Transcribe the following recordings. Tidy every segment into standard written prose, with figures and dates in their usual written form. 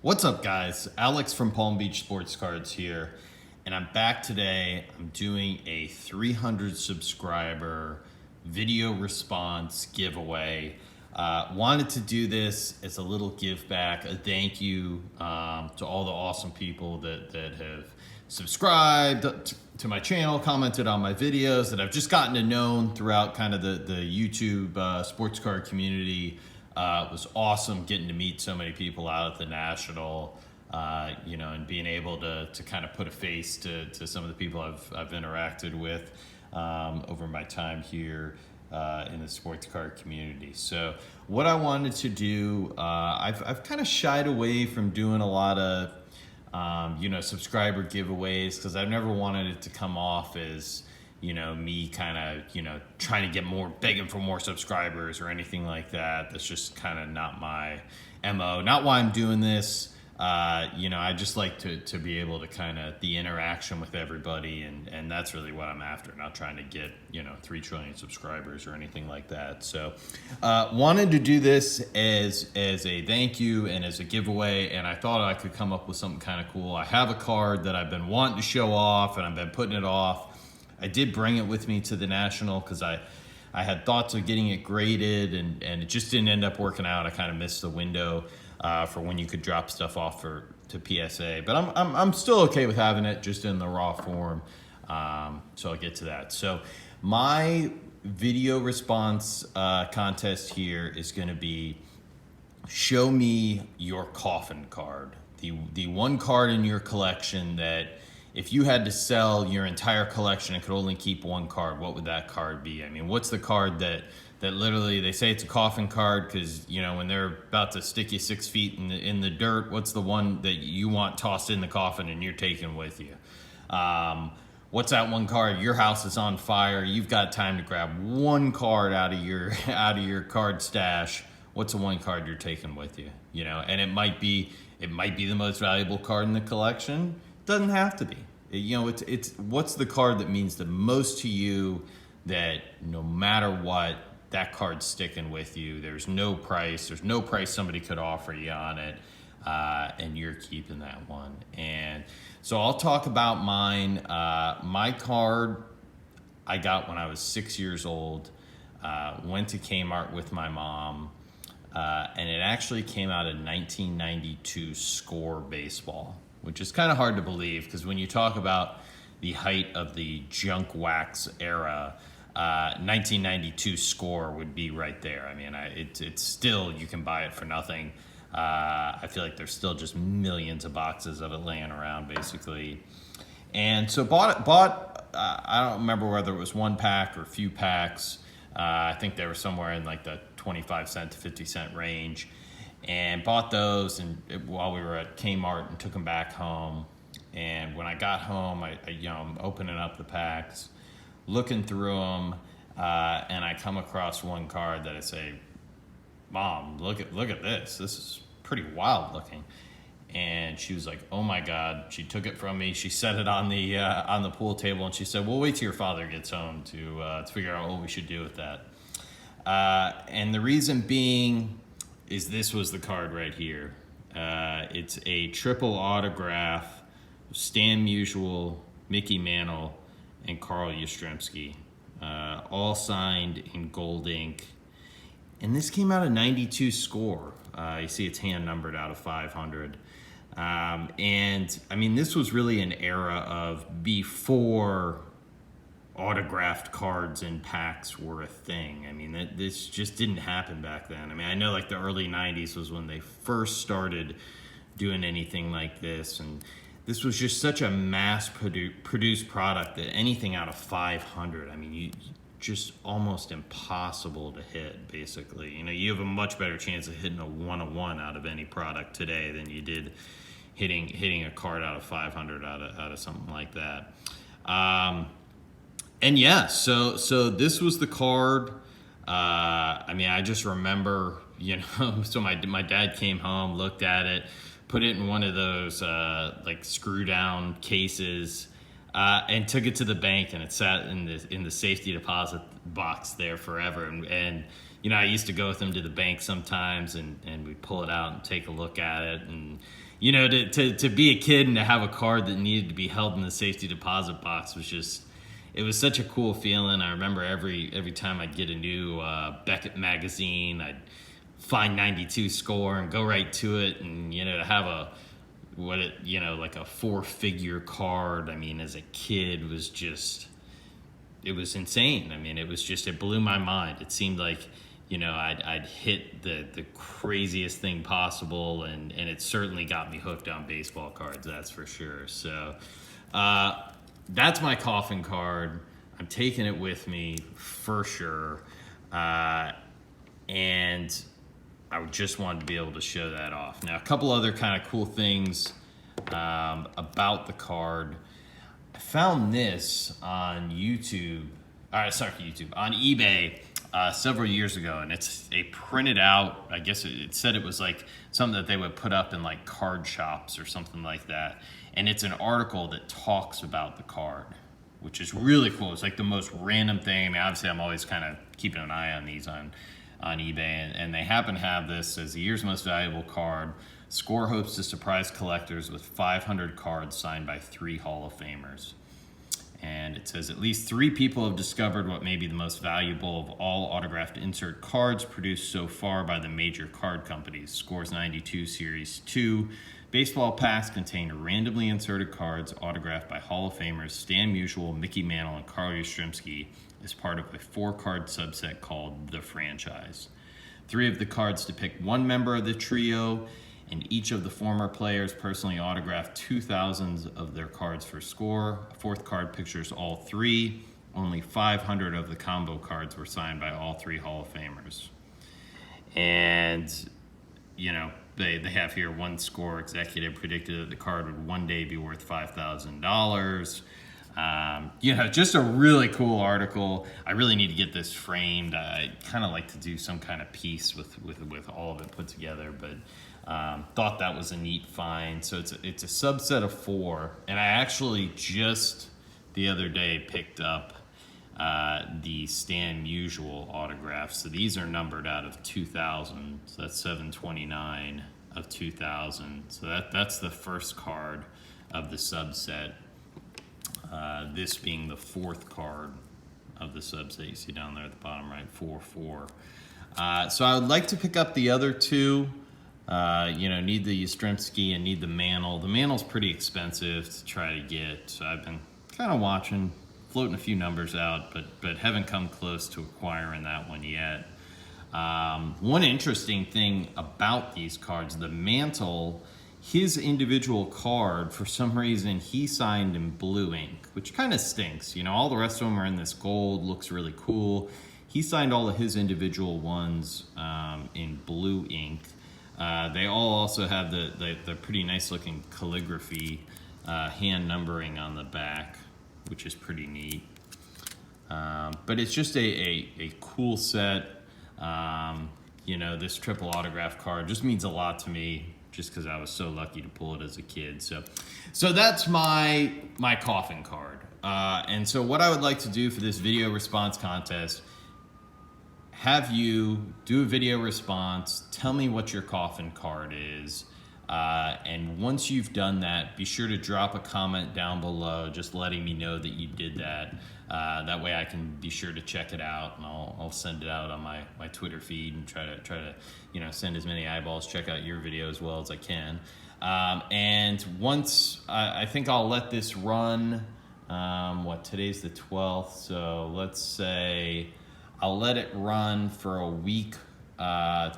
What's up, guys? Alex from Palm Beach Sports Cards here, and I'm back today. I'm doing a 300 subscriber video response giveaway. Wanted to do this as a little give back, a thank you to all the awesome people that have subscribed to my channel, commented on my videos, that I've just gotten to know throughout kind of the YouTube sports card community. It was awesome getting to meet so many people out at the National, and being able to kind of put a face to some of the people I've interacted with over my time here in the sports card community. So what I wanted to do, I've kind of shied away from doing a lot of subscriber giveaways, because I've never wanted it to come off as me kind of, trying to get more, begging for more subscribers or anything like that. That's just kind of not my MO, not why I'm doing this. I just like to be able to kind of the interaction with everybody, and that's really what I'm after, not trying to get, 3 trillion subscribers or anything like that. So, wanted to do this as a thank you and as a giveaway, and I thought I could come up with something kind of cool. I have a card that I've been wanting to show off, and I've been putting it off. I did bring it with me to the National because I had thoughts of getting it graded, and it just didn't end up working out. I kind of missed the window for when you could drop stuff off to PSA, but I'm still okay with having it just in the raw form. So I'll get to that. So my video response contest here is going to be, show me your Coffin card, the one card in your collection that, if you had to sell your entire collection and could only keep one card, what would that card be? I mean, what's the card that literally, they say it's a coffin card because, when they're about to stick you 6 feet in the dirt, what's the one that you want tossed in the coffin and you're taking with you? What's that one card? Your house is on fire. You've got time to grab one card out of your card stash. What's the one card you're taking with you? And it might be the most valuable card in the collection. Doesn't have to be. It's what's the card that means the most to you, that no matter what, that card's sticking with you. There's no price somebody could offer you on it, and you're keeping that one. And so I'll talk about mine. My card I got when I was 6 years old. Went to Kmart with my mom, and it actually came out in 1992 Score baseball, which is kind of hard to believe, because when you talk about the height of the junk wax era, 1992 Score would be right there. I mean, it's still, you can buy it for nothing. I feel like there's still just millions of boxes of it laying around, basically. And so bought I don't remember whether it was one pack or a few packs. I think they were somewhere in like the 25 cent to 50 cent range. And bought those while we were at Kmart, and took them back home. And when I got home, I'm opening up the packs, looking through them, and I come across one card that I say, "Mom, look at this. This is pretty wild looking." And she was like, "Oh my God!" She took it from me. She set it on the pool table, and she said, "We'll wait till your father gets home to figure out what we should do with that." And the reason being is this was the card right here. It's a triple autograph, Stan Musial, Mickey Mantle, and Carl Yastrzemski, all signed in gold ink. And this came out of 92 Score. You see it's hand numbered out of 500. And I mean, this was really an era of before autographed cards in packs were a thing. I mean, this just didn't happen back then. I mean, I know like the early 90s was when they first started doing anything like this, and this was just such a mass produced product that anything out of 500, I mean, you just almost impossible to hit, basically. You have a much better chance of hitting a 101 out of any product today than you did hitting a card out of 500 out of something like that. And yeah, so this was the card. I mean, I just remember, so my dad came home, looked at it, put it in one of those like screw down cases, and took it to the bank, and it sat in the safety deposit box there forever. And I used to go with him to the bank sometimes, and we'd pull it out and take a look at it. And, to be a kid and to have a card that needed to be held in the safety deposit box was just, it was such a cool feeling. I remember every time I'd get a new Beckett magazine, I'd find 92 score and go right to it. And, to have like a 4-figure card, I mean, as a kid was just, it was insane. I mean, it blew my mind. It seemed like, I'd hit the craziest thing possible, and it certainly got me hooked on baseball cards, that's for sure. So that's my Coffin card. I'm taking it with me for sure. And I just wanted to be able to show that off. Now, a couple other kind of cool things about the card. I found this on YouTube, on eBay several years ago, and it's a printed out, I guess it said it was like something that they would put up in like card shops or something like that. And it's an article that talks about the card, which is really cool. It's like the most random thing. I mean, obviously I'm always kind of keeping an eye on these on eBay, and they happen to have this as the year's most valuable card. Score hopes to surprise collectors with 500 cards signed by 3 Hall of Famers. And it says at least 3 people have discovered what may be the most valuable of all autographed insert cards produced so far by the major card companies. Scores 92 Series 2 baseball packs contain randomly inserted cards autographed by Hall of Famers Stan Musial, Mickey Mantle, and Carl Yastrzemski as part of a 4-card subset called The Franchise. 3 of the cards depict one member of the trio, and each of the former players personally autographed 2,000 of their cards for Score. A 4th card pictures all 3. Only 500 of the combo cards were signed by all 3 Hall of Famers. And, they have here one Score executive predicted that the card would one day be worth $5,000. Just a really cool article. I really need to get this framed. I kind of like to do some kind of piece with all of it put together, but thought that was a neat find. So it's a subset of 4, and I actually just the other day picked up the Stan Musial autographs. So these are numbered out of 2,000. So that's 729 of 2,000. So that's the first card of the subset. This being the 4th card of the subset. You see down there at the bottom right, 4-4. So I would like to pick up the other 2. Need the Yastrzemski and need the Mantle. The Mantle's pretty expensive to try to get, so I've been kind of floating a few numbers out, but haven't come close to acquiring that one yet. One interesting thing about these cards, the Mantle, his individual card, for some reason, he signed in blue ink, which kind of stinks. All the rest of them are in this gold, looks really cool. He signed all of his individual ones in blue ink. They all also have the pretty nice looking calligraphy, hand numbering on the back, which is pretty neat. But it's just a cool set. This triple autograph card just means a lot to me, just because I was so lucky to pull it as a kid. So that's my Coffin card. And so what I would like to do for this video response contest, have you do a video response, tell me what your Coffin card is, and once you've done that, be sure to drop a comment down below just letting me know that you did that. That way I can be sure to check it out, and I'll send it out on my Twitter feed and try to send as many eyeballs, check out your video as well as I can. And once I think I'll let this run, today's the 12th, so let's say I'll let it run for a week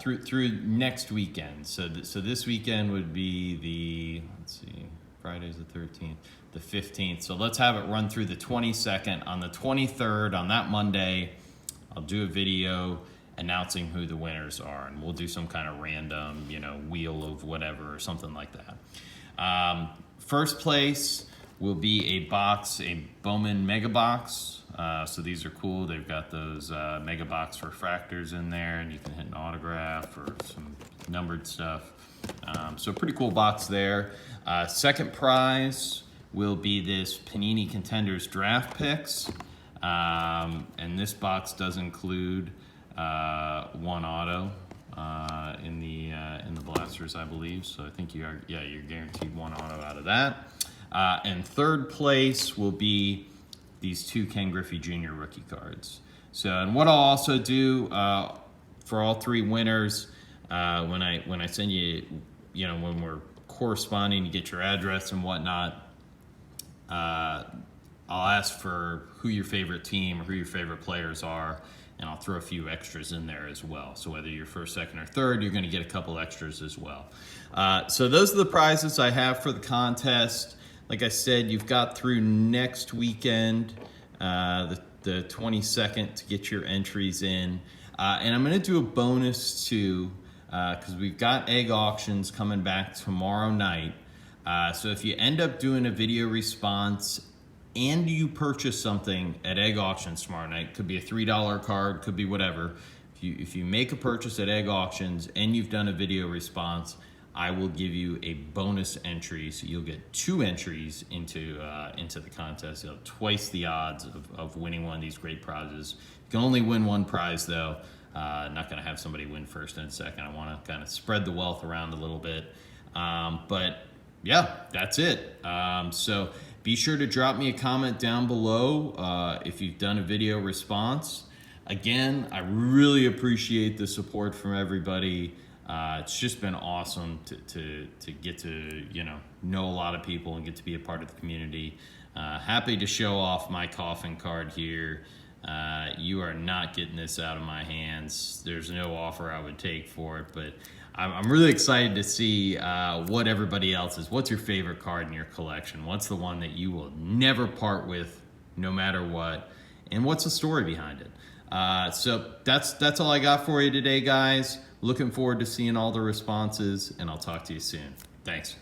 through next weekend. So this weekend would be Friday's the 13th, the 15th. So let's have it run through the 22nd. On the 23rd, on that Monday, I'll do a video announcing who the winners are, and we'll do some kind of random, wheel of whatever or something like that. First place will be a Bowman Mega Box. So these are cool. They've got those Mega Box refractors in there, and you can hit an autograph or some numbered stuff. So a pretty cool box there. Second prize will be this Panini Contenders draft picks. And this box does include one auto in the blasters, I believe. So I think you're guaranteed one auto out of that. And third place will be these 2 Ken Griffey Jr. rookie cards. So, and what I'll also do for all 3 winners, when I send you, when we're corresponding to get your address and whatnot, I'll ask for who your favorite team or who your favorite players are, and I'll throw a few extras in there as well. So whether you're first, second, or third, you're going to get a couple extras as well. So those are the prizes I have for the contest. Like I said, you've got through next weekend, the 22nd, to get your entries in. And I'm going to do a bonus too, because we've got egg auctions coming back tomorrow night. So if you end up doing a video response and you purchase something at egg auctions tomorrow night, could be a $3 card, could be whatever. If you make a purchase at egg auctions and you've done a video response, I will give you a bonus entry. So you'll get 2 entries into the contest. You'll have twice the odds of winning one of these great prizes. You can only win one prize though. Not going to have somebody win first and second. I want to kind of spread the wealth around a little bit. But yeah, that's it. So be sure to drop me a comment down below if you've done a video response. Again, I really appreciate the support from everybody. It's just been awesome to get to know a lot of people and get to be a part of the community. Happy to show off my Coffin card here. You are not getting this out of my hands. There's no offer I would take for it, but I'm really excited to see what everybody else is. What's your favorite card in your collection? What's the one that you will never part with no matter what? And what's the story behind it? So that's all I got for you today, guys. Looking forward to seeing all the responses, and I'll talk to you soon. Thanks.